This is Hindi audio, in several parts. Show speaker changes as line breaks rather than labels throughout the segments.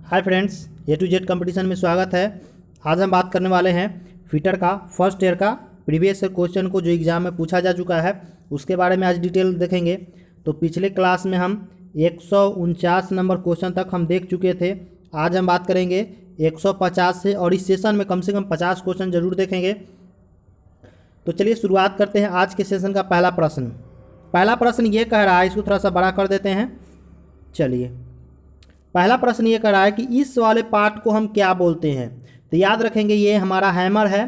Hi friends, A to Z competition में स्वागत है। आज हम बात करने वाले हैं फिटर का फर्स्ट ईयर का प्रीवियस क्वेश्चन को जो एग्ज़ाम में पूछा जा चुका है उसके बारे में आज डिटेल देखेंगे। तो पिछले क्लास में हम 149 नंबर क्वेश्चन तक हम देख चुके थे। आज हम बात करेंगे 150 से, और इस सेशन में कम से कम 50 क्वेश्चन जरूर देखेंगे। तो चलिए शुरुआत करते हैं आज के सेशन का पहला प्रश्न ये कह रहा है, इसको थोड़ा सा बड़ा कर देते हैं। चलिए, पहला प्रश्न ये कह रहा है कि इस वाले पार्ट को हम क्या बोलते हैं। तो याद रखेंगे, ये हमारा हैमर है,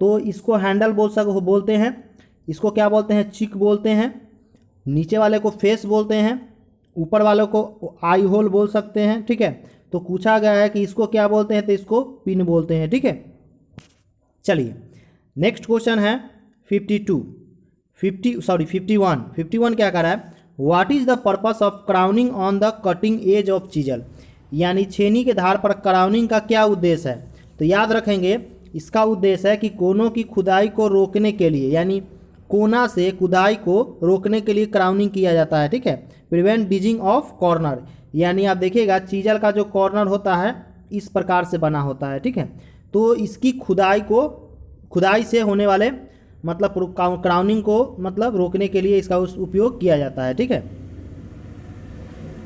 तो इसको हैंडल बोलते हैं। इसको क्या बोलते हैं? चिक बोलते हैं। नीचे वाले को फेस बोलते हैं, ऊपर वाले को आई होल बोल सकते हैं। ठीक है, तो पूछा गया है कि इसको क्या बोलते हैं, तो इसको पिन बोलते हैं। ठीक है, चलिए नेक्स्ट क्वेश्चन है 51 क्या कर रहा है? What is the purpose of crowning on the cutting edge of chisel, यानी छेनी के धार पर क्राउनिंग का क्या उद्देश्य है। तो याद रखेंगे, इसका उद्देश्य है कि कोनों की खुदाई को रोकने के लिए, यानी कोना से खुदाई को रोकने के लिए क्राउनिंग किया जाता है। ठीक है, प्रिवेंट डिजिंग ऑफ कॉर्नर, यानी आप देखिएगा चीजल का जो कॉर्नर होता है इस प्रकार से बना होता है। ठीक है, तो इसकी खुदाई से होने वाले मतलब क्राउनिंग को मतलब रोकने के लिए इसका उपयोग किया जाता है। ठीक है,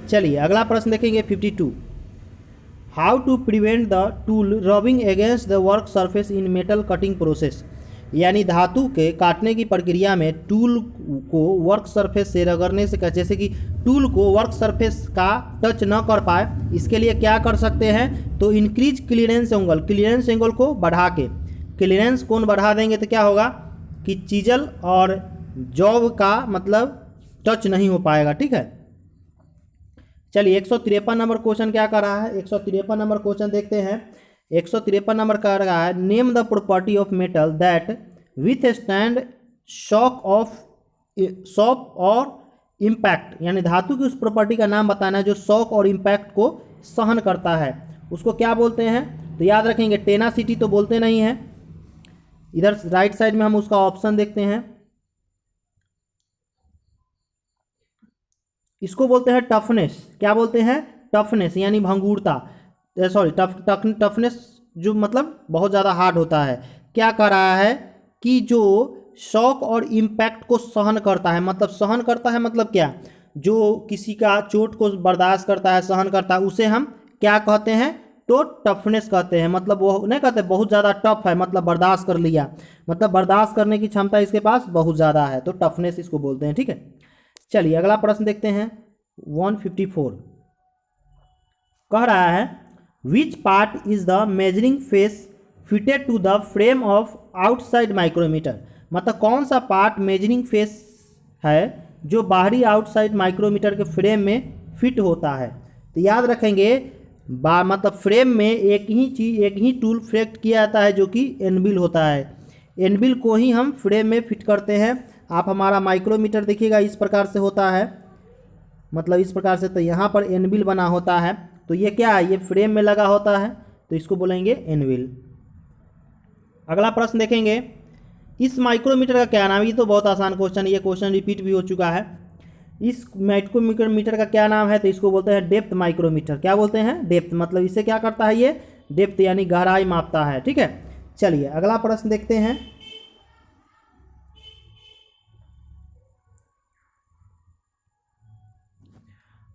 चलिए अगला प्रश्न देखेंगे 52। How to prevent the tool rubbing against the work surface in metal cutting process, यानी धातु के काटने की प्रक्रिया में टूल को वर्क सरफेस से रगड़ने से, जैसे कि टूल को वर्क सरफेस का टच न कर पाए, इसके लिए क्या कर सकते हैं? तो इंक्रीज क्लियरेंस एंगल को बढ़ा के, क्लियरेंस कोण बढ़ा देंगे तो क्या होगा कि चीजल और जॉब का मतलब टच नहीं हो पाएगा। ठीक है, चलिए 153 नंबर क्वेश्चन क्या कर रहा है? 153 नंबर क्वेश्चन देखते हैं। 153 नंबर कर रहा है, name the property of metal that with stand shock और इम्पैक्ट, यानी धातु की उस प्रॉपर्टी का नाम बताना है जो शॉक और इम्पैक्ट को सहन करता है, उसको क्या बोलते हैं? तो याद रखेंगे, टेनासिटी तो बोलते नहीं हैं। इधर राइट साइड में हम उसका ऑप्शन देखते हैं, इसको बोलते हैं टफनेस। क्या बोलते हैं? टफनेस, यानी भंगुरता, सॉरी टफनेस जो मतलब बहुत ज़्यादा हार्ड होता है। क्या कर रहा है कि जो शॉक और इम्पैक्ट को सहन करता है, मतलब सहन करता है मतलब क्या? जो किसी का चोट को बर्दाश्त करता है, सहन करता है, उसे हम क्या कहते हैं? तो टफनेस कहते हैं। मतलब वो नहीं कहते बहुत ज़्यादा टफ है, मतलब बर्दाश्त कर लिया, मतलब बर्दाश्त करने की क्षमता इसके पास बहुत ज़्यादा है, तो टफनेस इसको बोलते हैं। ठीक है, चलिए अगला प्रश्न देखते हैं 154। कह रहा है, which part is the measuring face fitted to the frame of outside micrometer, मतलब कौन सा पार्ट मेजरिंग फेस है जो बाहरी आउटसाइड माइक्रोमीटर के फ्रेम में फिट होता है। तो याद रखेंगे, मतलब फ्रेम में एक ही टूल फिट किया जाता है जो कि एनबिल होता है। एनबिल को ही हम फ्रेम में फिट करते हैं। आप हमारा माइक्रोमीटर देखिएगा इस प्रकार से होता है, मतलब इस प्रकार से, तो यहाँ पर एनबिल बना होता है, तो ये क्या है? ये फ्रेम में लगा होता है, तो इसको बोलेंगे एनबिल। अगला प्रश्न देखेंगे, इस माइक्रोमीटर का क्या नाम है? ये तो बहुत आसान क्वेश्चन है, ये क्वेश्चन रिपीट भी हो चुका है। इस माइक्रोमीटर का क्या नाम है? तो इसको बोलते हैं डेप्थ माइक्रोमीटर। क्या बोलते हैं? डेप्थ, मतलब इससे क्या करता है? ये डेप्थ यानी गहराई मापता है। ठीक है, चलिए अगला प्रश्न देखते हैं।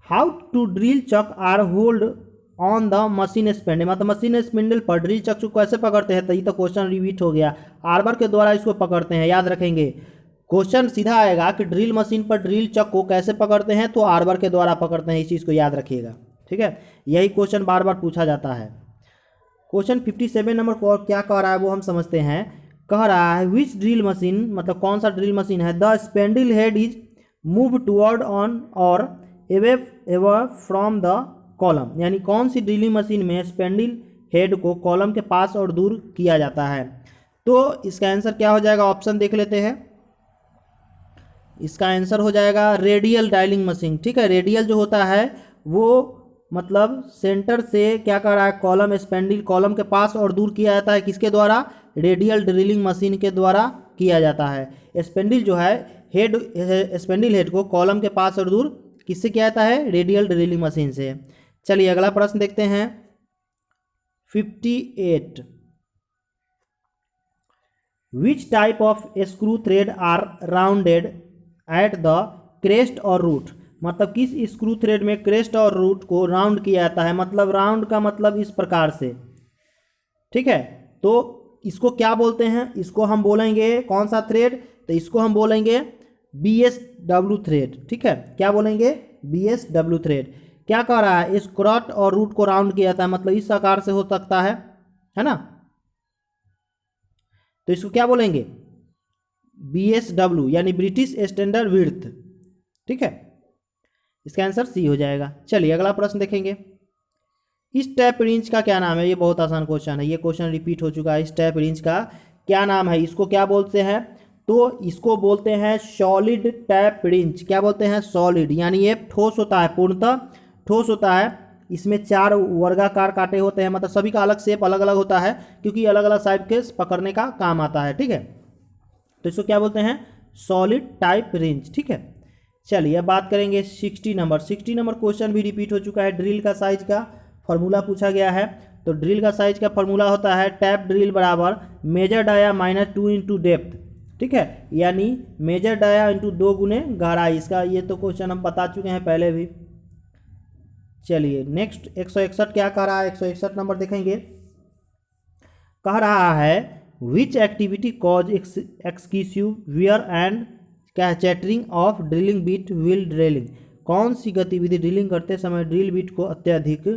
How to drill chuck are hold on the machine spindle, मतलब मशीन स्पिंडल पर ड्रिल चक को कैसे पकड़ते हैं? तो ये तो क्वेश्चन रिपीट हो गया। आर्बर के द्वारा इसको पकड़ते हैं। याद रखेंगे, क्वेश्चन सीधा आएगा कि ड्रिल मशीन पर ड्रिल चक को कैसे पकड़ते हैं, तो आर्बर के द्वारा पकड़ते हैं। इस चीज़ को याद रखिएगा। ठीक है, यही क्वेश्चन बार बार पूछा जाता है। क्वेश्चन 57 नंबर को क्या कह रहा है वो हम समझते हैं। कह रहा है, विच ड्रिल मशीन, मतलब कौन सा ड्रिल मशीन है? The spindle head is move toward on और अवे फ्रॉम द कॉलम, यानी कौन सी ड्रिलिंग मशीन में स्पेंडल हेड को कॉलम के पास और दूर किया जाता है? तो इसका आंसर क्या हो जाएगा? ऑप्शन देख लेते हैं। इसका आंसर हो जाएगा रेडियल ड्रिलिंग मशीन। ठीक है, रेडियल जो होता है वो मतलब सेंटर से क्या कर रहा है? कॉलम स्पेंडल कॉलम के पास और दूर किया जाता है। किसके द्वारा? रेडियल ड्रिलिंग मशीन के द्वारा किया जाता है। स्पेंडल जो है स्पेंडल हेड को कॉलम के पास और दूर किससे किया जाता है? रेडियल ड्रिलिंग मशीन से। चलिए अगला प्रश्न देखते हैं 58 which type of screw thread are rounded at the crest और रूट, मतलब किस स्क्रू थ्रेड में क्रेस्ट और रूट को राउंड किया जाता है, मतलब राउंड का मतलब इस प्रकार से, ठीक है। तो इसको क्या बोलते हैं, इसको हम बोलेंगे कौन सा थ्रेड, तो इसको हम बोलेंगे BSW थ्रेड, ठीक है। क्या बोलेंगे, BSW थ्रेड। क्या कह रहा है, इस क्रॉट और रूट को राउंड किया जाता है, मतलब इस आकार से हो सकता है ना, तो इसको क्या बोलेंगे, BSW यानी ब्रिटिश स्टैंडर्ड विड्थ, ठीक है। इसका आंसर सी हो जाएगा। चलिए अगला प्रश्न देखेंगे। इस टैप रिंच का क्या नाम है, ये बहुत आसान क्वेश्चन है, ये क्वेश्चन रिपीट हो चुका है। इस टैप रिंच का क्या नाम है, इसको क्या बोलते हैं, तो इसको बोलते हैं सॉलिड टैप रिंच। क्या बोलते हैं, सॉलिड, यानी ये ठोस होता है, पूर्णतः ठोस होता है। इसमें 4 वर्गाकार कांटे होते हैं, मतलब सभी का अलग शेप अलग अलग होता है, क्योंकि अलग अलग साइड के पकड़ने का काम आता है, ठीक है। तो इसको क्या बोलते हैं, सॉलिड टाइप रिंच, ठीक है। चलिए अब बात करेंगे 60 नंबर क्वेश्चन भी रिपीट हो चुका है। ड्रिल का साइज का फॉर्मूला पूछा गया है, तो ड्रिल का साइज का फॉर्मूला होता है टैप ड्रिल बराबर मेजर डाया -2 इंटू डेप्थ, ठीक है, यानी मेजर डाया इंटू 2 गुने गहराई। इसका ये तो क्वेश्चन हम बता चुके हैं पहले भी। चलिए नेक्स्ट 161 क्या कह रहा है, 161 नंबर देखेंगे। कह रहा है which activity cause excessive wear and क्या है chattering of drilling beat wheel drilling, कौन सी गतिविधि ड्रिलिंग करते समय ड्रिल बीट को अत्यधिक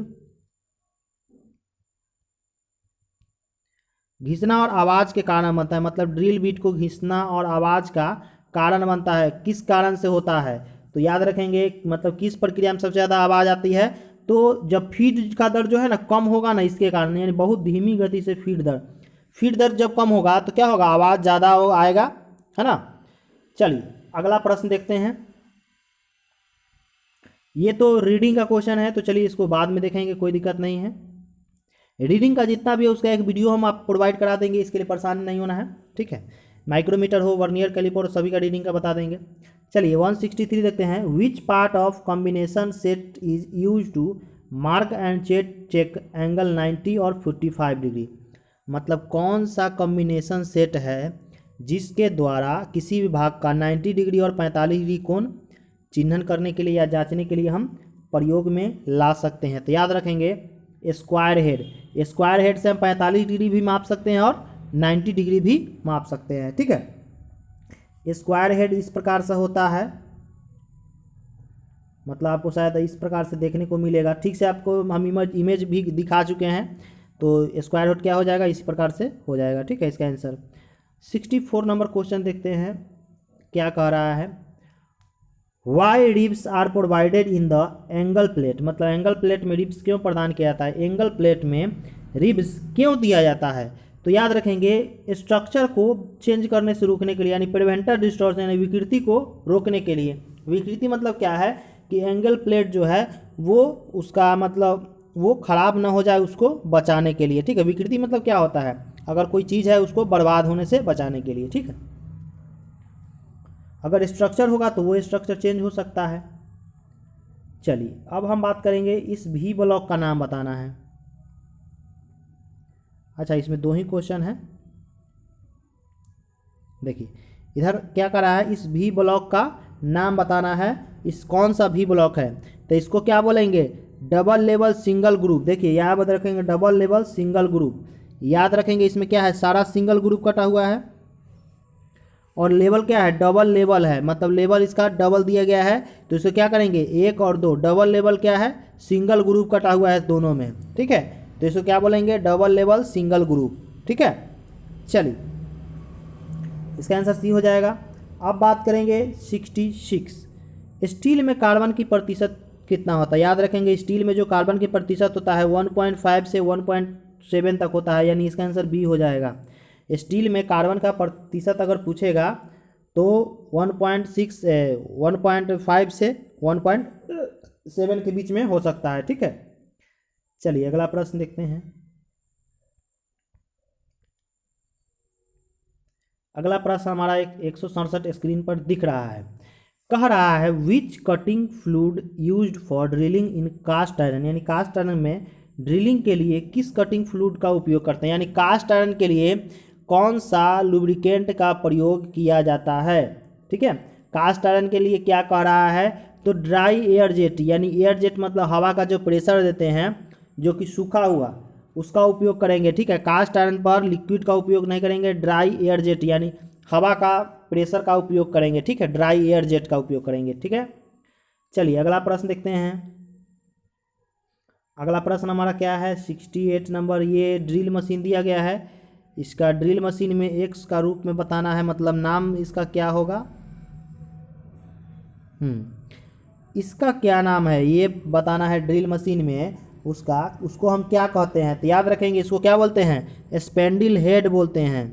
घिसना और आवाज़ के कारण बनता है, मतलब ड्रिल बीट को घिसना और आवाज़ का कारण बनता है, किस कारण से होता है, तो याद रखेंगे मतलब किस प्रक्रिया में सबसे ज़्यादा आवाज़ आती है, तो जब फीड का दर जो है ना कम होगा ना, इसके कारण, यानी बहुत धीमी गति से फीड दर जब कम होगा तो क्या होगा, आवाज़ ज़्यादा आएगा, है ना। चलिए अगला प्रश्न देखते हैं। ये तो रीडिंग का क्वेश्चन है, तो चलिए इसको बाद में देखेंगे, कोई दिक्कत नहीं है। रीडिंग का जितना भी है उसका एक वीडियो हम आप प्रोवाइड करा देंगे, इसके लिए परेशान नहीं होना है, ठीक है। माइक्रोमीटर हो, वर्नियर कैलिपर, सभी का रीडिंग का बता देंगे। चलिए 163 देखते हैं। Which part of combination set is use to mark and check angle 90 और 45 डिग्री, मतलब कौन सा कॉम्बिनेशन सेट है जिसके द्वारा किसी भी भाग का 90 डिग्री और 45 डिग्री कोण चिन्हन करने के लिए या जांचने के लिए हम प्रयोग में ला सकते हैं। तो याद रखेंगे स्क्वायर हेड से हम 45 डिग्री भी माप सकते हैं और 90 डिग्री भी माप सकते हैं, ठीक है। स्क्वायर हेड इस प्रकार से होता है, मतलब आपको शायद इस प्रकार से देखने को मिलेगा, ठीक से आपको हम इमेज भी दिखा चुके हैं। तो स्क्वायर हेड क्या हो जाएगा, इस प्रकार से हो जाएगा, ठीक है। इसका आंसर 64 नंबर क्वेश्चन देखते हैं। क्या कह रहा है, why ribs are provided in the angle plate, मतलब एंगल प्लेट में रिब्स क्यों प्रदान किया जाता है, एंगल प्लेट में रिब्स क्यों दिया जाता है, तो याद रखेंगे स्ट्रक्चर को चेंज करने से रोकने के लिए, यानी प्रिवेंटर डिस्टॉर्शन यानी विकृति को रोकने के लिए। विकृति मतलब क्या है कि एंगल प्लेट जो है वो उसका मतलब वो खराब ना हो जाए, उसको बचाने के लिए, ठीक है। विकृति मतलब क्या होता है, अगर कोई चीज़ है उसको बर्बाद होने से बचाने के लिए, ठीक है। अगर स्ट्रक्चर होगा तो वो स्ट्रक्चर चेंज हो सकता है। चलिए अब हम बात करेंगे, इस भी ब्लॉक का नाम बताना है। अच्छा इसमें 2 ही क्वेश्चन है, देखिए इधर क्या कर रहा है, इस भी ब्लॉक का नाम बताना है, इस कौन सा भी ब्लॉक है, तो इसको क्या बोलेंगे, डबल लेवल सिंगल ग्रुप। देखिए याद रखेंगे डबल लेवल सिंगल ग्रुप, याद रखेंगे इसमें क्या है, सारा सिंगल ग्रुप कटा हुआ है और लेवल क्या है, डबल लेवल है, मतलब लेवल इसका डबल दिया गया है, तो इसे क्या करेंगे 1 और 2, डबल लेवल क्या है, सिंगल ग्रुप कटा हुआ है दोनों में, ठीक है। तो इसको क्या बोलेंगे, डबल लेवल सिंगल ग्रुप, ठीक है। चलिए इसका आंसर सी हो जाएगा। अब बात करेंगे 66, स्टील में कार्बन की प्रतिशत कितना होता है, याद रखेंगे स्टील में जो कार्बन की प्रतिशत होता है 1.5 से 1.7 तक होता है, यानी इसका आंसर बी हो जाएगा। स्टील में कार्बन का प्रतिशत अगर पूछेगा तो 1.5 से 1.7 के बीच में हो सकता है, ठीक है। चलिए अगला प्रश्न देखते हैं। अगला प्रश्न हमारा 167 स्क्रीन पर दिख रहा है। कह रहा है which cutting fluid used for drilling in cast iron, यानी कास्ट आयरन में ड्रिलिंग के लिए किस कटिंग फ्लूइड का उपयोग करते हैं, यानी कास्ट आयरन के लिए कौन सा लुब्रिकेंट का प्रयोग किया जाता है। ठीक है, कास्ट आयरन के लिए क्या कह रहा है, तो ड्राई एयर जेट, यानी एयर जेट मतलब हवा का जो प्रेशर देते हैं जो कि सूखा हुआ, उसका उपयोग करेंगे। ठीक है, कास्ट आयरन पर लिक्विड का उपयोग नहीं करेंगे, ड्राई एयर जेट यानी हवा का प्रेशर का उपयोग करेंगे। ठीक है, ड्राई एयर जेट का उपयोग करेंगे। ठीक है, चलिए अगला प्रश्न देखते हैं। अगला प्रश्न हमारा क्या है, 68 नंबर। ये ड्रिल मशीन दिया गया है, इसका ड्रिल मशीन में एक्स का रूप में बताना है, मतलब नाम इसका क्या होगा। इसका क्या नाम है ये बताना है ड्रिल मशीन में, उसको हम क्या कहते हैं, तो याद रखेंगे इसको क्या बोलते हैं, स्पेंडिल हेड बोलते हैं।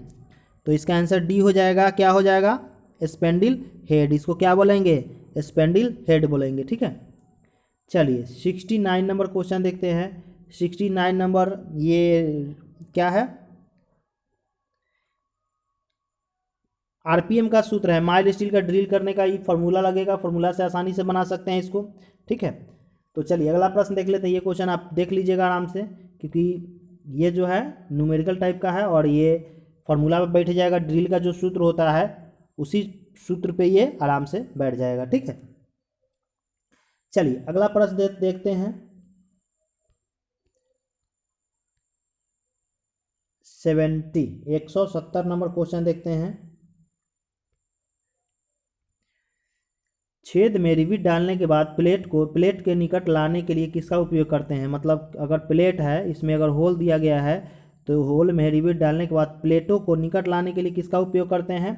तो इसका आंसर डी हो जाएगा, क्या हो जाएगा, स्पेंडिल हेड। इसको क्या बोलेंगे, स्पेंडिल हेड बोलेंगे। ठीक है, चलिए 69 नंबर क्वेश्चन देखते हैं। 69 नंबर ये क्या है, आरपीएम का सूत्र है, माइल्ड स्टील का ड्रिल करने का ये फार्मूला लगेगा, फार्मूला से आसानी से बना सकते हैं इसको। ठीक है, तो चलिए अगला प्रश्न देख लेते हैं। ये क्वेश्चन आप देख लीजिएगा आराम से, क्योंकि ये जो है न्यूमेरिकल टाइप का है और ये फार्मूला पे बैठ जाएगा। ड्रिल का जो सूत्र होता है उसी सूत्र पे ये आराम से बैठ जाएगा। ठीक है, चलिए अगला प्रश्न देखते हैं। 170 नंबर क्वेश्चन देखते हैं। छेद में रिविट डालने के बाद प्लेट के निकट लाने के लिए किसका उपयोग करते हैं, मतलब अगर प्लेट है, इसमें अगर होल दिया गया है तो होल में रिविट डालने के बाद प्लेटों को निकट लाने के लिए किसका उपयोग करते हैं,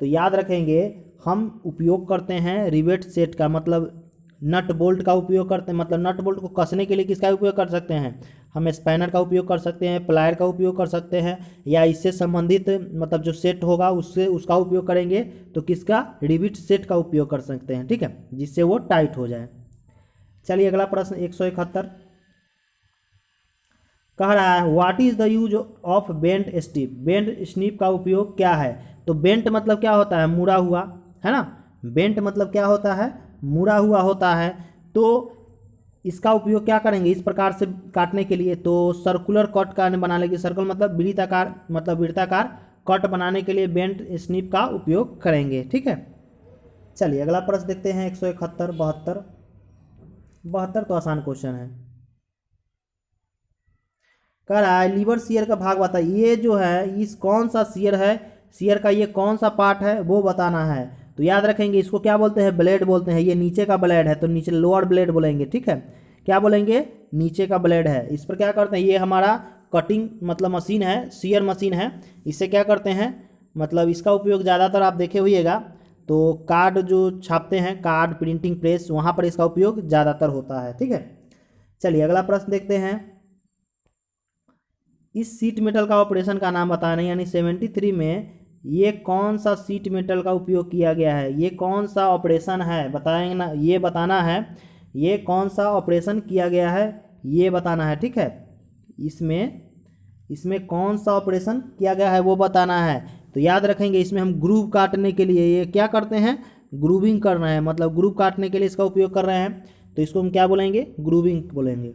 तो याद रखेंगे हम उपयोग करते हैं रिवेट सेट का, मतलब नट बोल्ट का उपयोग करते हैं। मतलब नट बोल्ट को कसने के लिए किसका उपयोग कर सकते हैं, हम स्पैनर का उपयोग कर सकते हैं, प्लायर का उपयोग कर सकते हैं, या इससे संबंधित मतलब जो सेट होगा उसका उपयोग करेंगे तो किसका, रिविट सेट का उपयोग कर सकते हैं। ठीक है, जिससे वो टाइट हो जाए। चलिए अगला प्रश्न 171 कह रहा है, what is the use of bent snip. Bent snip का उपयोग क्या है, तो बेंट मतलब क्या होता है, मुड़ा हुआ, है ना। बेंट मतलब क्या होता है, मुड़ा हुआ होता है। तो इसका उपयोग क्या करेंगे, इस प्रकार से काटने के लिए, तो सर्कुलर कट का बना लेंगे। सर्कल मतलब वृत्ताकार, मतलब वृत्ताकार कट बनाने के लिए बेंट स्निप का उपयोग करेंगे। ठीक है, चलिए अगला प्रश्न देखते हैं। 171 72 तो आसान क्वेश्चन है। कह रहा है लीवर शियर का भाग बताइए। ये जो है इस कौन सा शियर है, शियर का ये कौन सा पार्ट है वो बताना है। तो याद रखेंगे इसको क्या बोलते हैं, ब्लेड बोलते हैं। ये नीचे का ब्लेड है तो नीचे लोअर ब्लेड बोलेंगे। ठीक है, क्या बोलेंगे, नीचे का ब्लेड है। इस पर क्या करते हैं, ये हमारा कटिंग मतलब मशीन है, शियर मशीन है। इससे क्या करते हैं, मतलब इसका उपयोग ज़्यादातर आप देखे होइएगा तो कार्ड जो छापते हैं, कार्ड प्रिंटिंग प्रेस, वहाँ पर इसका उपयोग ज़्यादातर होता है। ठीक है, चलिए अगला प्रश्न देखते हैं। इस सीट मेटल का ऑपरेशन का नाम बताना, यानी 73 में ये कौन सा सीट मेटल का उपयोग किया गया है, ये कौन सा ऑपरेशन है बताएंगे ना, ये बताना है ये कौन सा ऑपरेशन किया गया है, ये बताना है। ठीक है, इसमें कौन सा ऑपरेशन किया गया है वो बताना है। तो याद रखेंगे इसमें हम ग्रूव काटने के लिए ये क्या करते हैं, ग्रूविंग कर रहे हैं, मतलब ग्रूव काटने के लिए इसका उपयोग कर रहे हैं, तो इसको हम क्या बोलेंगे, ग्रूविंग बोलेंगे।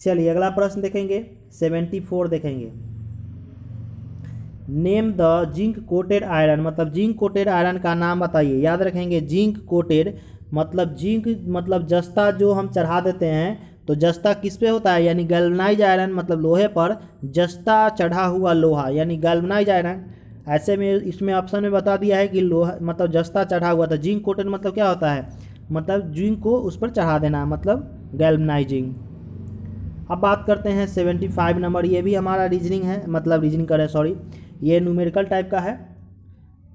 चलिए अगला प्रश्न देखेंगे, 74 देखेंगे। Name the zinc coated iron, मतलब जिंक कोटेड आयरन का नाम बताइए। याद रखेंगे जिंक कोटेड मतलब जिंक मतलब जस्ता जो हम चढ़ा देते हैं, तो जस्ता किस पे होता है, यानी गैल्वनाइज आयरन, मतलब लोहे पर जस्ता चढ़ा हुआ लोहा यानी गैल्वनाइज आयरन। ऐसे में इसमें ऑप्शन में बता दिया है कि लोहा मतलब जस्ता चढ़ा हुआ था। जिंक कोटेड मतलब क्या होता है, मतलब जिंक को उस पर चढ़ा देना, मतलब गैल्वनाइजिंग। अब बात करते हैं 75 नंबर। ये भी हमारा रीजनिंग है, मतलब रीजनिंग कर रहे हैं, सॉरी, ये न्यूमेरिकल टाइप का है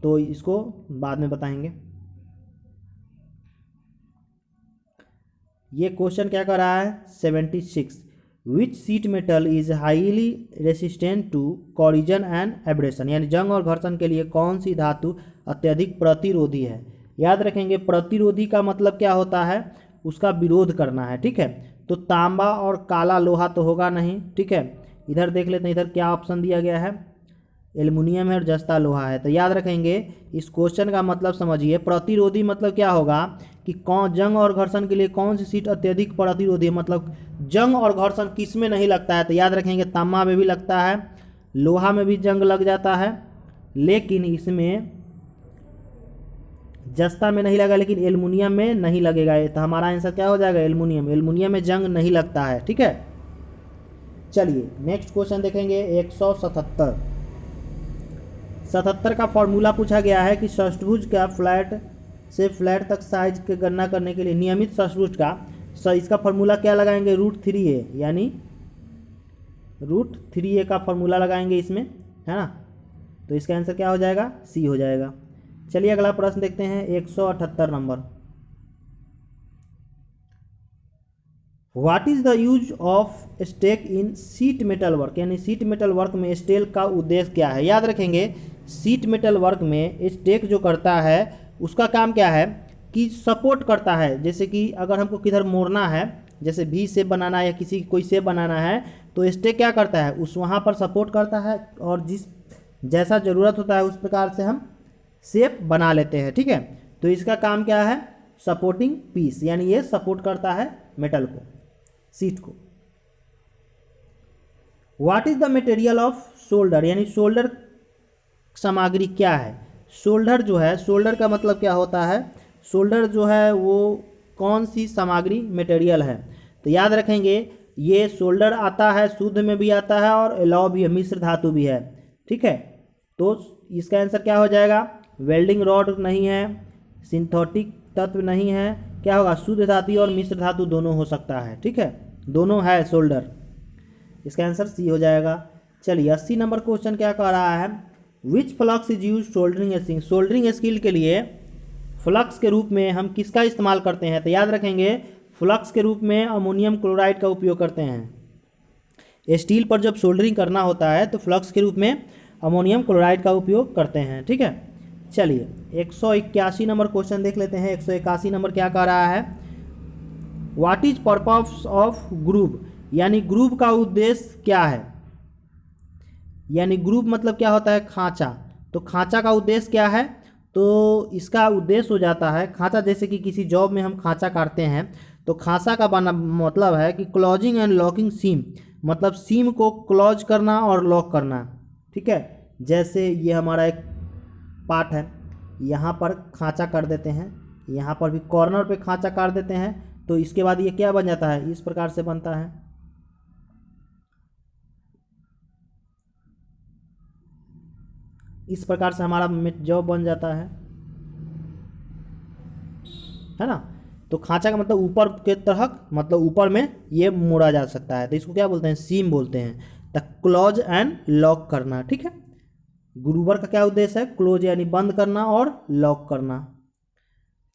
तो इसको बाद में बताएंगे। ये क्वेश्चन क्या कर रहा है, 76 which sheet metal is highly resistant to corrosion and abrasion, यानी जंग और घर्षण के लिए कौन सी धातु अत्यधिक प्रतिरोधी है। याद रखेंगे प्रतिरोधी का मतलब क्या होता है, उसका विरोध करना है। ठीक है, तो तांबा और काला लोहा तो होगा नहीं। ठीक है, इधर देख लेते हैं, इधर क्या ऑप्शन दिया गया है, एल्युमिनियम है और जस्ता लोहा है। तो याद रखेंगे इस क्वेश्चन का मतलब समझिए। प्रतिरोधी मतलब क्या होगा कि कौन जंग और घर्षण के लिए कौन सी सीट अत्यधिक प्रतिरोधी है, मतलब जंग और घर्षण किस में नहीं लगता है। तो याद रखेंगे तांबा में भी लगता है, लोहा में भी जंग लग जाता है, लेकिन इसमें जस्ता में नहीं लगा, लेकिन एल्युमिनियम में नहीं लगेगा। तो हमारा आंसर क्या हो जाएगा, एल्युमिनियम। एल्युमिनियम में जंग नहीं लगता है, ठीक है। चलिए नेक्स्ट क्वेश्चन देखेंगे 177 का फॉर्मूला पूछा गया है कि षष्ठभुज का फ्लैट से फ्लैट तक साइज की गणना करने के लिए नियमित षष्ठभुज का इसका फॉर्मूला क्या लगाएंगे, √3a, यानी √3a का फॉर्मूला लगाएंगे इसमें, है ना। तो इसका आंसर क्या हो जाएगा, सी हो जाएगा। चलिए अगला प्रश्न देखते हैं 178 नंबर। What is the use of stake in sheet metal work, यानी सीट मेटल वर्क में स्टेल का उद्देश्य क्या है। याद रखेंगे सीट मेटल वर्क में स्टेक जो करता है उसका काम क्या है कि सपोर्ट करता है। जैसे कि अगर हमको किधर मोड़ना है, जैसे भी शेप बनाना है या किसी कोई शेप बनाना है, तो स्टेक क्या करता है, उस वहाँ पर सपोर्ट करता है और जिस जैसा ज़रूरत होता है उस प्रकार से हम शेप बना लेते हैं, ठीक है। तो इसका काम क्या है, सपोर्टिंग पीस, यानी ये सपोर्ट करता है मेटल को, सीट को। What is the material off shoulder, यानी शोल्डर सामग्री क्या है। शोल्डर जो है, शोल्डर का मतलब क्या होता है, शोल्डर जो है वो कौन सी सामग्री मटेरियल है। तो याद रखेंगे ये शोल्डर आता है, शुद्ध में भी आता है और एलॉय भी है, मिश्र धातु भी है, ठीक है। तो इसका आंसर क्या हो जाएगा, वेल्डिंग रॉड नहीं है, सिंथेटिक तत्व नहीं है, क्या होगा, शुद्ध धातु और मिश्र धातु दोनों हो सकता है, ठीक है, दोनों है शोल्डर। इसका आंसर सी हो जाएगा। चलिए 80 नंबर क्वेश्चन क्या कह रहा है, which flux is use soldering skill, soldering skill के लिए फ्लक्स के रूप में हम किसका इस्तेमाल करते हैं। तो याद रखेंगे फ्लक्स के रूप में अमोनियम क्लोराइड का उपयोग करते हैं। स्टील पर जब सोल्डरिंग करना होता है तो फ्लक्स के रूप में अमोनियम क्लोराइड का उपयोग करते हैं, ठीक है। चलिए 181 नंबर क्वेश्चन देख लेते हैं। 181 नंबर क्या कह रहा है, what is purpose of groove, यानी ग्रूव का उद्देश्य क्या है। यानी ग्रूव मतलब क्या होता है, खांचा। तो खांचा का उद्देश्य क्या है, तो इसका उद्देश्य हो जाता है खांचा, जैसे कि किसी जॉब में हम खांचा काटते हैं तो खांचा का बना मतलब है कि क्लोजिंग एंड लॉकिंग सीम, मतलब सीम को क्लोज करना और लॉक करना, ठीक है। जैसे ये हमारा एक पार्ट है, यहाँ पर खांचा कर देते हैं, यहाँ पर भी कॉर्नर पे खांचा काट देते हैं, तो इसके बाद ये क्या बन जाता है, इस प्रकार से बनता है। इस प्रकार से हमारा जॉब बन जाता है ना। तो खांचा का मतलब ऊपर के तरह, मतलब ऊपर में ये मोड़ा जा सकता है, तो इसको क्या बोलते हैं, सीम बोलते हैं। द क्लोज एंड लॉक करना, ठीक है। ग्रूवर का क्या उद्देश्य है, क्लोज यानी बंद करना और लॉक करना।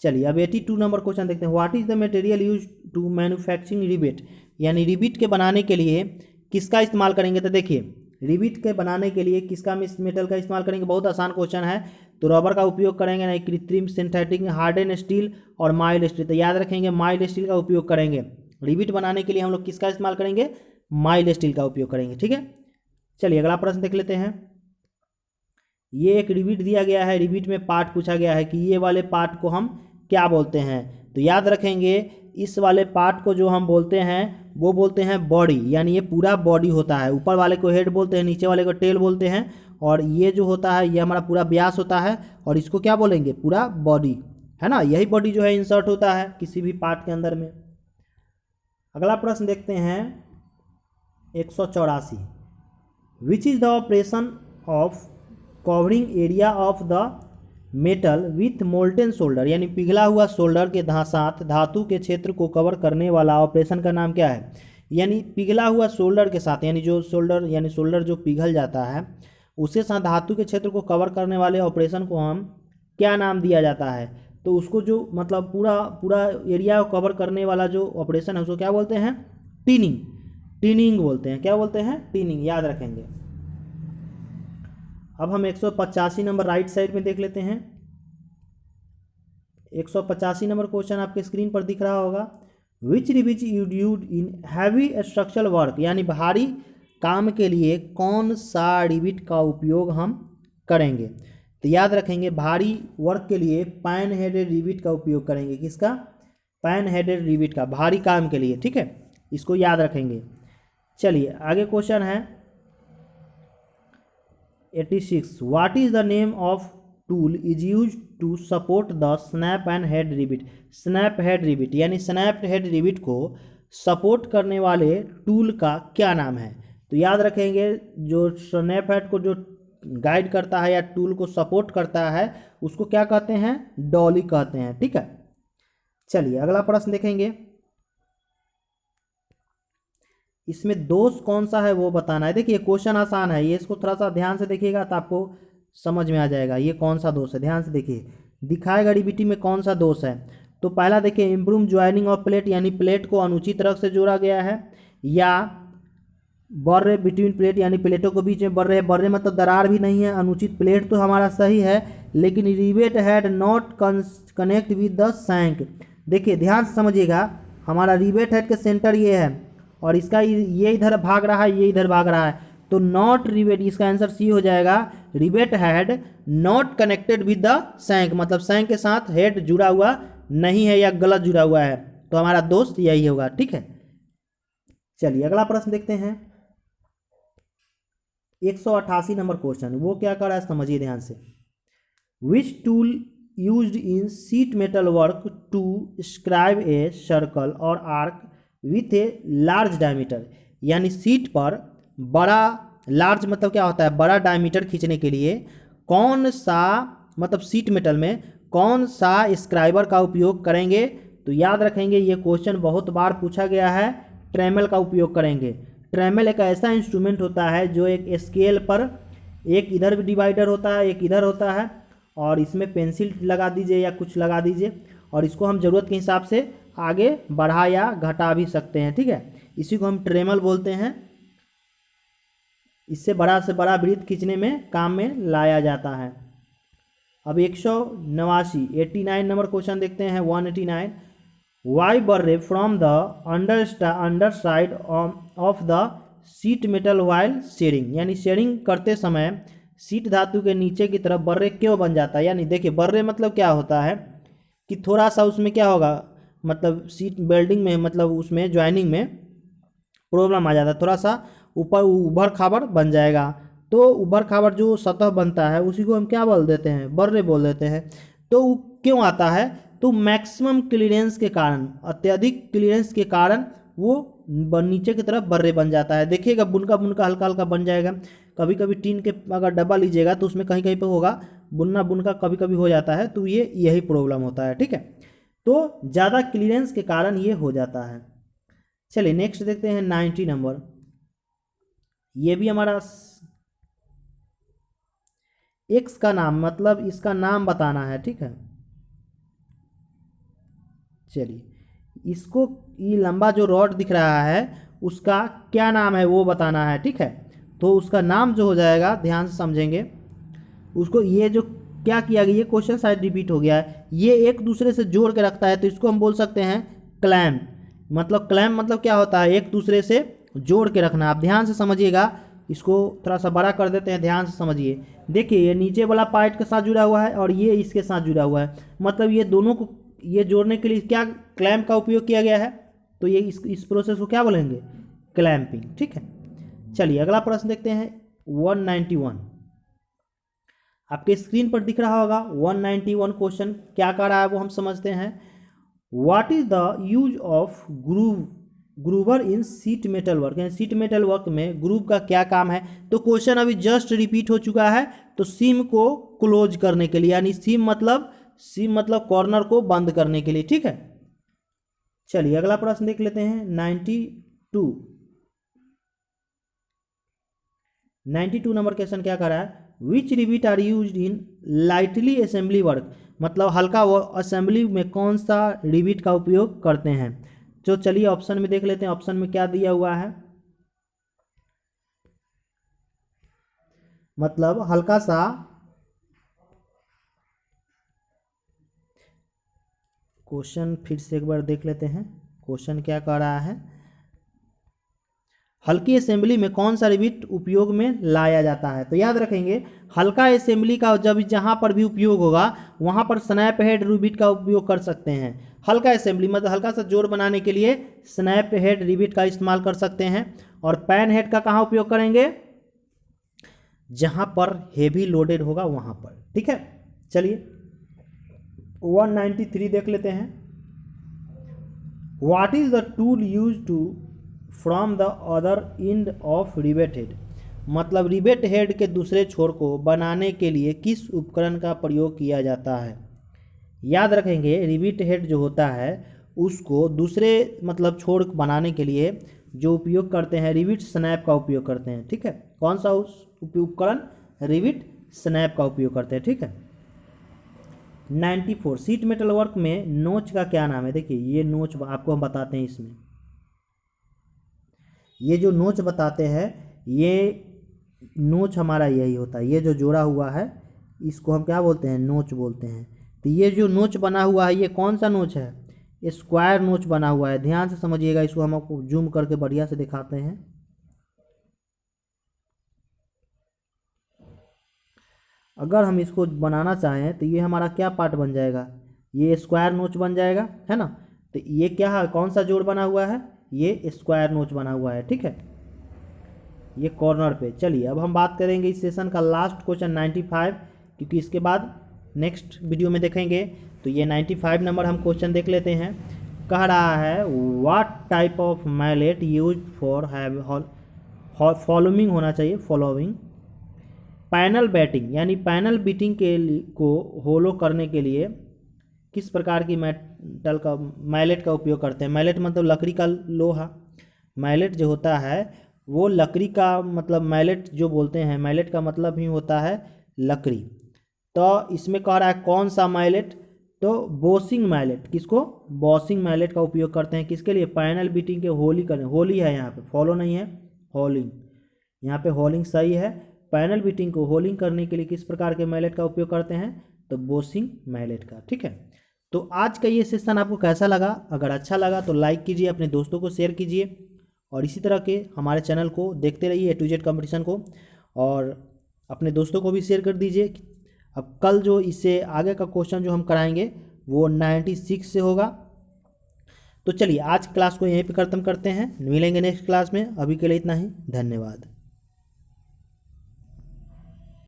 चलिए अब 82 नंबर क्वेश्चन देखते हैं। What is the material use to manufacturing rivet, यानी रिबिट के बनाने के लिए किसका इस्तेमाल करेंगे। तो देखिए रिबिट के बनाने के लिए किसका मेटल का इस्तेमाल करेंगे, बहुत आसान क्वेश्चन है। तो रबर का उपयोग करेंगे, नहीं कृत्रिम, सिंथेटिक, हार्डन स्टील और माइल्ड स्टील। तो याद रखेंगे माइल्ड स्टील का उपयोग करेंगे। रिबिट बनाने के लिए हम लोग किसका इस्तेमाल करेंगे, माइल्ड स्टील का उपयोग करेंगे, ठीक है। चलिए अगला प्रश्न देख लेते हैं। ये एक रिबिट दिया गया है, रिबिट में पार्ट पूछा गया है कि ये वाले पार्ट को हम क्या बोलते हैं। तो याद रखेंगे इस वाले पार्ट को जो हम बोलते हैं वो बोलते हैं बॉडी, यानी ये पूरा बॉडी होता है। ऊपर वाले को हेड बोलते हैं, नीचे वाले को टेल बोलते हैं, और ये जो होता है ये हमारा पूरा व्यास होता है, और इसको क्या बोलेंगे, पूरा बॉडी, है ना। यही बॉडी जो है इंसर्ट होता है किसी भी पार्ट के अंदर में। अगला प्रश्न देखते हैं 184। Which is the operation of covering area of the metal with molten solder, यानी पिघला हुआ सोल्डर के साथ धातु के क्षेत्र को कवर करने वाला ऑपरेशन का नाम क्या है। यानी पिघला हुआ सोल्डर के साथ, यानी जो सोल्डर, यानी सोल्डर जो पिघल जाता है उसके साथ धातु के क्षेत्र को कवर करने वाले ऑपरेशन को हम क्या नाम दिया जाता है। तो उसको जो मतलब पूरा पूरा एरिया को कवर करने वाला जो ऑपरेशन है उसको क्या बोलते हैं, टीनिंग, टीनिंग बोलते हैं। क्या बोलते हैं, टीनिंग, याद रखेंगे। अब हम 185 नंबर राइट साइड में देख लेते हैं। 185 नंबर क्वेश्चन आपके स्क्रीन पर दिख रहा होगा। Which rivet use in heavy structural work, यानी भारी काम के लिए कौन सा रिविट का उपयोग हम करेंगे? तो याद रखेंगे भारी वर्क के लिए पैन हेडेड रिविट का उपयोग करेंगे। किसका? पैन हेडेड रिविट का, भारी काम के लिए। ठीक है, इसको याद रखेंगे। चलिए आगे क्वेश्चन है 86। What is the name of tool is use to support the snap and head rivet? Snap head rivet यानी स्नैप हेड रिविट को सपोर्ट करने वाले टूल का क्या नाम है? तो याद रखेंगे जो स्नैप हेड को जो गाइड करता है या टूल को सपोर्ट करता है उसको क्या कहते हैं? डॉली कहते हैं। ठीक है, चलिए अगला प्रश्न देखेंगे। इसमें दोष कौन सा है वो बताना है। देखिए क्वेश्चन आसान है, ये इसको थोड़ा सा ध्यान से देखिएगा तो आपको समझ में आ जाएगा ये कौन सा दोष है। ध्यान से देखिए, दिखाएगा डीबीटी में कौन सा दोष है। तो पहला देखिए इम्प्रूव ज्वाइनिंग ऑफ प्लेट, यानी प्लेट को अनुचित रंग से जोड़ा गया है, या बर्रे बिटवीन प्लेट यानी प्लेटों के बीच में बर्रे है। बर्रे मतलब दरार भी नहीं है, अनुचित प्लेट तो हमारा सही है, लेकिन rivet head not connect with the shank. देखिए ध्यान से समझिएगा, हमारा रिवेट हेड के सेंटर ये है और इसका ये इधर भाग रहा है, ये इधर भाग रहा है, तो नॉट रिवेट, इसका आंसर सी हो जाएगा। Rivet head not connected with the shank, मतलब सैंक के साथ हेड जुड़ा हुआ नहीं है या गलत जुड़ा हुआ है, तो हमारा दोस्त यही होगा। ठीक है, चलिए अगला प्रश्न देखते हैं 188 नंबर क्वेश्चन। वो क्या कर रहा है समझिए ध्यान से। Which tool used in sheet metal work to scribe a circle और arc with a large diameter, यानी सीट पर बड़ा, लार्ज मतलब क्या होता है? बड़ा डायमीटर खींचने के लिए कौन सा, मतलब सीट मेटल में कौन सा स्क्राइबर का उपयोग करेंगे? तो याद रखेंगे ये क्वेश्चन बहुत बार पूछा गया है। ट्रेमल का उपयोग करेंगे। ट्रेमल एक ऐसा इंस्ट्रूमेंट होता है जो एक स्केल पर, एक इधर भी डिवाइडर होता है, एक इधर होता है, और इसमें पेंसिल लगा दीजिए या कुछ लगा दीजिए और इसको हम ज़रूरत के हिसाब से आगे बढ़ा या घटा भी सकते हैं। ठीक है, इसी को हम ट्रेमल बोलते हैं। इससे बड़ा से बड़ा वृत्त खींचने में काम में लाया जाता है। अब 189 89 नंबर क्वेश्चन देखते हैं 189। Why burr from the under side of the sheet metal while shearing, यानी शेयरिंग करते समय सीट धातु के नीचे की तरफ बर्रे क्यों बन जाता है? यानी देखिए बर्रे मतलब क्या होता है कि थोड़ा सा उसमें क्या होगा, मतलब सीट बेल्डिंग में, मतलब उसमें ज्वाइनिंग में प्रॉब्लम आ जाता है, थोड़ा सा ऊपर उभर खाबर बन जाएगा। तो उभर खाबर जो सतह बनता है उसी को हम क्या बोल देते हैं? बर्रे बोल देते हैं। तो वो क्यों आता है? तो मैक्सिमम क्लीयरेंस के कारण, अत्यधिक क्लीयरेंस के कारण वो नीचे की तरफ बर्रे बन जाता है। देखिएगा बुनका बुनका हल्का हल्का बन जाएगा। कभी कभी टीन के अगर डब्बा लीजिएगा तो उसमें कहीं कहीं पे होगा बुनना बुनका, कभी कभी हो जाता है, तो ये यही प्रॉब्लम होता है। ठीक है, तो ज़्यादा क्लीयरेंस के कारण ये हो जाता है। चलिए नेक्स्ट देखते हैं 90 नंबर। ये भी हमारा एक्स का नाम, मतलब इसका नाम बताना है। ठीक है, चलिए इसको, ये लंबा जो रॉड दिख रहा है उसका क्या नाम है वो बताना है। ठीक है, तो उसका नाम जो हो जाएगा, ध्यान से समझेंगे उसको, ये जो क्या किया गया, ये क्वेश्चन शायद रिपीट हो गया है, ये एक दूसरे से जोड़ के रखता है, तो इसको हम बोल सकते हैं क्लैम्प। मतलब क्लैम्प मतलब क्या होता है? एक दूसरे से जोड़ के रखना। आप ध्यान से समझिएगा, इसको थोड़ा सा बड़ा कर देते हैं, ध्यान से समझिए। देखिए ये नीचे वाला पार्ट के साथ जुड़ा हुआ है और ये इसके साथ जुड़ा हुआ है, मतलब ये दोनों को ये जोड़ने के लिए क्या क्लैम्प का उपयोग किया गया है? तो ये इस प्रोसेस को क्या बोलेंगे? क्लैम्पिंग। ठीक है, चलिए अगला प्रश्न देखते हैं 191। आपके स्क्रीन पर दिख रहा होगा 191 क्वेश्चन क्या कर रहा है वो हम समझते हैं। What is the use of groover in sheet metal work, यानी सीट मेटल वर्क में ग्रूव का क्या काम है? तो क्वेश्चन अभी जस्ट रिपीट हो चुका है। तो सीम को क्लोज करने के लिए, यानी सीम मतलब कॉर्नर को बंद करने के लिए। ठीक है, चलिए अगला प्रश्न देख लेते हैं 92 नंबर क्वेश्चन क्या कर रहा है। Which rivet are used in lightly assembly work, मतलब हल्का असेंबली में कौन सा रिविट का उपयोग करते हैं? तो चलिए ऑप्शन में देख लेते हैं, ऑप्शन में क्या दिया हुआ है। मतलब हल्का सा, क्वेश्चन फिर से एक बार देख लेते हैं, क्वेश्चन क्या कह रहा है। हल्की असेंबली में कौन सा रिबिट उपयोग में लाया जाता है? तो याद रखेंगे, हल्का असेंबली का जब जहाँ पर भी उपयोग होगा वहाँ पर स्नैप हेड रिबिट का उपयोग कर सकते हैं। हल्का असेंबली मतलब हल्का सा जोड़ बनाने के लिए स्नैप हेड रिबिट का इस्तेमाल कर सकते हैं। और पैन हेड का कहाँ उपयोग करेंगे? जहाँ पर हेवी लोडेड होगा वहाँ पर। ठीक है, चलिए 193 देख लेते हैं। What is the tool use to from the other end of rivet head? मतलब रिवेट हेड के दूसरे छोर को बनाने के लिए किस उपकरण का प्रयोग किया जाता है? याद रखेंगे, रिवेट हेड जो होता है उसको दूसरे मतलब छोर बनाने के लिए जो उपयोग करते हैं रिवेट स्नैप का उपयोग करते हैं। ठीक है, कौन सा उस उपकरण? रिवेट स्नैप का उपयोग करते हैं। ठीक है, 94 सीट मेटल वर्क में नोच का क्या नाम है? देखिए ये नोच आपको हम बताते हैं। इसमें ये जो नोच बताते हैं, ये नोच हमारा यही होता है। ये जो जोड़ा हुआ है इसको हम क्या बोलते हैं? नोच बोलते हैं। तो ये जो नोच बना हुआ है ये कौन सा नोच है? स्क्वायर नोच बना हुआ है। ध्यान से समझिएगा, इसको हम आपको जूम करके बढ़िया से दिखाते हैं। अगर हम इसको बनाना चाहें तो ये हमारा क्या पार्ट बन जाएगा? ये स्क्वायर नोच बन जाएगा, है ना। तो ये क्या है? कौन सा जोड़ बना हुआ है? ये स्क्वायर नोच बना हुआ है। ठीक है, ये कॉर्नर पे। चलिए अब हम बात करेंगे इस सेशन का लास्ट क्वेश्चन 95, क्योंकि इसके बाद नेक्स्ट वीडियो में देखेंगे। तो ये 95 नंबर हम क्वेश्चन देख लेते हैं। कह रहा है what type of mallet use for following होना चाहिए, फॉलोइंग पैनल बैटिंग यानी पैनल बीटिंग के को होलो करने के लिए किस प्रकार की मेटल का मैलेट का उपयोग करते हैं? मैलेट मतलब लकड़ी का लोहा। मैलेट जो होता है वो लकड़ी का मतलब मैलेट जो बोलते हैं, मैलेट का मतलब ही होता है लकड़ी। तो इसमें कह रहा है कौन सा मैलेट? तो बॉसिंग मैलेट। किसको? बॉसिंग मैलेट का उपयोग करते हैं। किसके लिए? पैनल बीटिंग के होली करने। होली है यहाँ पे, फॉलो नहीं है, होलिंग। यहाँ पे होलिंग सही है। पैनल बीटिंग को होलिंग करने के लिए किस प्रकार के मैलेट का उपयोग करते हैं? तो बॉसिंग मैलेट का। ठीक है, तो आज का ये सेशन आपको कैसा लगा? अगर अच्छा लगा तो लाइक कीजिए, अपने दोस्तों को शेयर कीजिए, और इसी तरह के हमारे चैनल को देखते रहिए A to Z कंपटीशन को, और अपने दोस्तों को भी शेयर कर दीजिए। अब कल जो इससे आगे का क्वेश्चन जो हम कराएंगे वो 96 से होगा। तो चलिए आज क्लास को यहीं पे खत्म करते हैं, मिलेंगे नेक्स्ट क्लास में। अभी के लिए इतना ही, धन्यवाद।